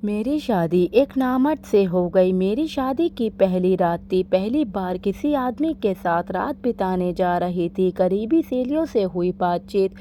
मेरी शादी एक नामर्द से हो गई। मेरी शादी की पहली रात थी। पहली बार किसी आदमी के साथ रात बिताने जा रही थी। करीबी सहेलियों से हुई बातचीत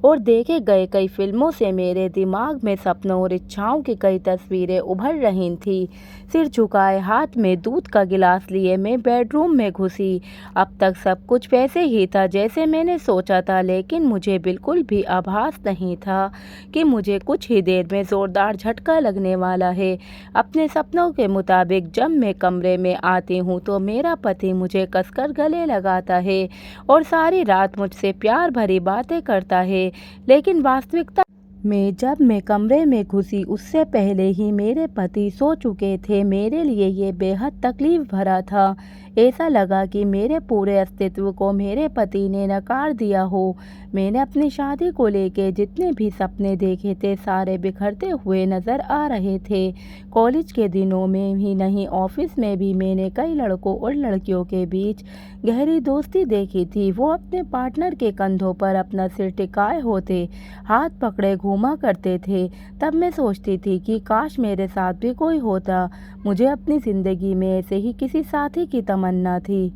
और देखे गए कई फिल्मों से मेरे दिमाग में सपनों और इच्छाओं की कई तस्वीरें उभर रही थीं। सिर झुकाए, हाथ में दूध का गिलास लिए मैं बेडरूम में घुसी। अब तक सब कुछ वैसे ही था जैसे मैंने सोचा था, लेकिन मुझे बिल्कुल भी आभास नहीं था कि मुझे कुछ ही देर में ज़ोरदार झटका लगने वाला है। अपने सपनों के मुताबिक जब मैं कमरे में आती हूँ तो मेरा पति मुझे कसकर गले लगाता है और सारी रात मुझसे प्यार भरी बातें करता है, लेकिन वास्तविकता में जब मैं कमरे में घुसी उससे पहले ही मेरे पति सो चुके थे। मेरे लिए ये बेहद तकलीफ भरा था। ऐसा लगा कि मेरे पूरे अस्तित्व को मेरे पति ने नकार दिया हो। मैंने अपनी शादी को लेके जितने भी सपने देखे थे सारे बिखरते हुए नज़र आ रहे थे। कॉलेज के दिनों में ही नहीं, ऑफिस में भी मैंने कई लड़कों और लड़कियों के बीच गहरी दोस्ती देखी थी। वो अपने पार्टनर के कंधों पर अपना सिर टिकाए होते, हाथ पकड़े घूमा करते थे। तब मैं सोचती थी कि काश मेरे साथ भी कोई होता। मुझे अपनी ज़िंदगी में ऐसे ही किसी साथी की तमन्ना थी।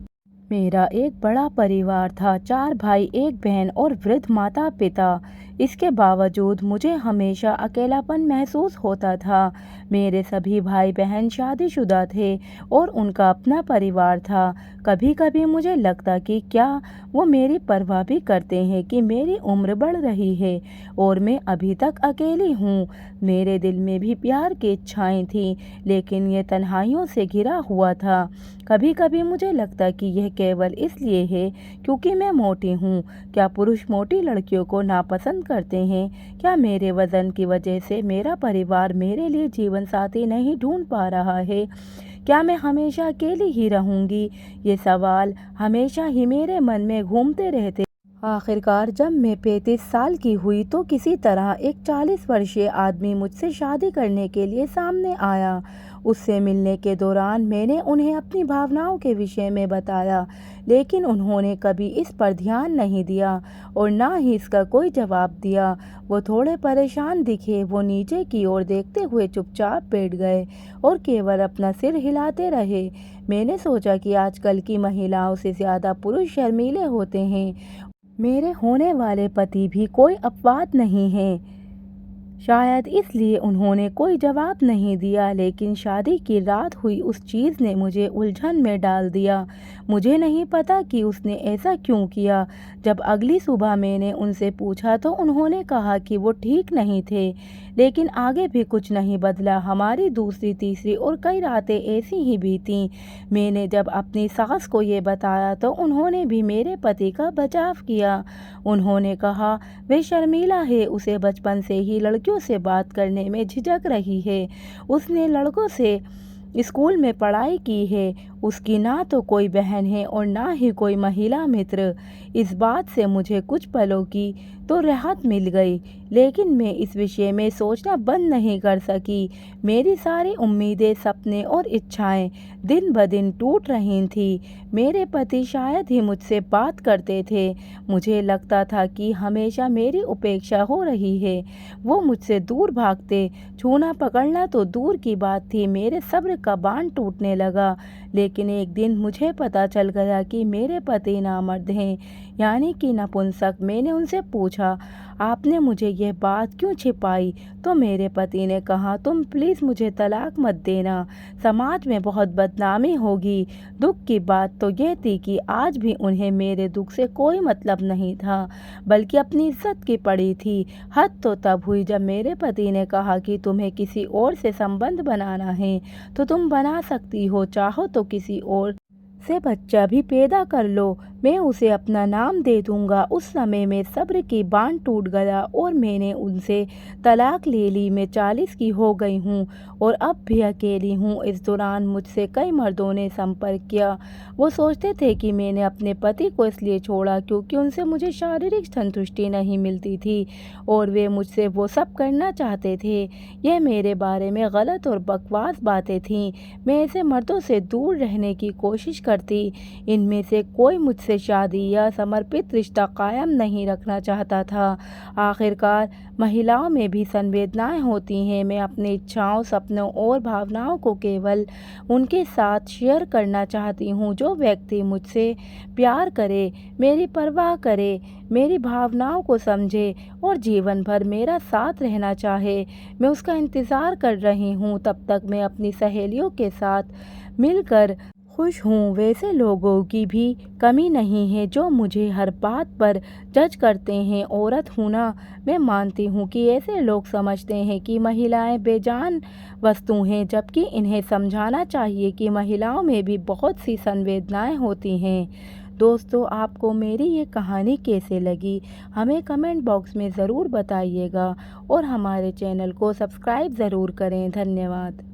मेरा एक बड़ा परिवार था, 4 भाई, 1 बहन और वृद्ध माता पिता। इसके बावजूद मुझे हमेशा अकेलापन महसूस होता था। मेरे सभी भाई बहन शादीशुदा थे और उनका अपना परिवार था। कभी कभी मुझे लगता कि क्या वो मेरी परवाह भी करते हैं कि मेरी उम्र बढ़ रही है और मैं अभी तक अकेली हूँ। मेरे दिल में भी प्यार की इच्छाएं थीं, लेकिन ये तन्हाइयों से घिरा हुआ था। कभी कभी मुझे लगता कि यह केवल इसलिए है क्योंकि मैं मोटी हूँ। क्या पुरुष मोटी लड़कियों को नापसंद करते हैं? क्या मेरे वजन की वजह से मेरा परिवार मेरे लिए जीवन साथी नहीं ढूंढ पा रहा है? क्या मैं हमेशा अकेली ही रहूंगी? ये सवाल हमेशा ही मेरे मन में घूमते रहते। आखिरकार जब मैं 35 साल की हुई तो किसी तरह एक 40 वर्षीय आदमी मुझसे शादी करने के लिए सामने आया। उससे मिलने के दौरान मैंने उन्हें अपनी भावनाओं के विषय में बताया, लेकिन उन्होंने कभी इस पर ध्यान नहीं दिया और ना ही इसका कोई जवाब दिया। वो थोड़े परेशान दिखे। वो नीचे की ओर देखते हुए चुपचाप बैठ गए और केवल अपना सिर हिलाते रहे। मैंने सोचा कि आजकल की महिलाओं से ज़्यादा पुरुष शर्मीले होते हैं। मेरे होने वाले पति भी कोई अपवाद नहीं हैं। शायद इसलिए उन्होंने कोई जवाब नहीं दिया, लेकिन शादी की रात हुई उस चीज़ ने मुझे उलझन में डाल दिया। मुझे नहीं पता कि उसने ऐसा क्यों किया। जब अगली सुबह मैंने उनसे पूछा तो उन्होंने कहा कि वो ठीक नहीं थे, लेकिन आगे भी कुछ नहीं बदला। हमारी दूसरी, तीसरी और कई रातें ऐसी ही बीतीं। मैंने जब अपनी सास को ये बताया तो उन्होंने भी मेरे पति का बचाव किया। उन्होंने कहा वे शर्मीला है, उसे बचपन से ही लड़कियों से बात करने में झिझक रही है। उसने लड़कों से स्कूल में पढ़ाई की है। उसकी ना तो कोई बहन है और ना ही कोई महिला मित्र। इस बात से मुझे कुछ पलों की तो राहत मिल गई, लेकिन मैं इस विषय में सोचना बंद नहीं कर सकी। मेरी सारी उम्मीदें, सपने और इच्छाएं दिन ब दिन टूट रही थीं। मेरे पति शायद ही मुझसे बात करते थे। मुझे लगता था कि हमेशा मेरी उपेक्षा हो रही है। वो मुझसे दूर भागते। छूना पकड़ना तो दूर की बात थी, मेरे सब्र का बांध टूटने लगा। लेकिन एक दिन मुझे पता चल गया कि मेरे पति नामर्द हैं, यानी कि नपुंसक। मैंने उनसे पूछा, आपने मुझे यह बात क्यों छिपाई? तो मेरे पति ने कहा, तुम प्लीज़ मुझे तलाक मत देना, समाज में बहुत बदनामी होगी। दुख की बात तो यह थी कि आज भी उन्हें मेरे दुख से कोई मतलब नहीं था, बल्कि अपनी इज्जत की पड़ी थी। हद तो तब हुई जब मेरे पति ने कहा कि तुम्हें किसी और से संबंध बनाना है तो तुम बना सकती हो, चाहो तो किसी और से बच्चा भी पैदा कर लो, मैं उसे अपना नाम दे दूंगा। उस समय में सब्र की बांध टूट गया और मैंने उनसे तलाक ले ली। मैं 40 की हो गई हूँ और अब भी अकेली हूँ। इस दौरान मुझसे कई मर्दों ने संपर्क किया। वो सोचते थे कि मैंने अपने पति को इसलिए छोड़ा क्योंकि उनसे मुझे शारीरिक संतुष्टि नहीं मिलती थी और वे मुझसे वो सब करना चाहते थे। यह मेरे बारे में गलत और बकवास बातें थीं। मैं ऐसे मर्दों से दूर रहने की कोशिश करती। इनमें से कोई मुझसे मुझसे शादी या समर्पित रिश्ता कायम नहीं रखना चाहता था। आखिरकार महिलाओं में भी संवेदनाएं होती हैं। मैं अपनी इच्छाओं, सपनों और भावनाओं को केवल उनके साथ शेयर करना चाहती हूँ जो व्यक्ति मुझसे प्यार करे, मेरी परवाह करे, मेरी भावनाओं को समझे और जीवन भर मेरा साथ रहना चाहे। मैं उसका इंतज़ार कर रही हूँ। तब तक मैं अपनी सहेलियों के साथ मिलकर खुश हूँ। वैसे लोगों की भी कमी नहीं है जो मुझे हर बात पर जज करते हैं। औरत हूँ ना, मैं मानती हूँ कि ऐसे लोग समझते हैं कि महिलाएं बेजान वस्तु हैं, जबकि इन्हें समझाना चाहिए कि महिलाओं में भी बहुत सी संवेदनाएं होती हैं। दोस्तों, आपको मेरी ये कहानी कैसे लगी हमें कमेंट बॉक्स में ज़रूर बताइएगा और हमारे चैनल को सब्सक्राइब ज़रूर करें। धन्यवाद।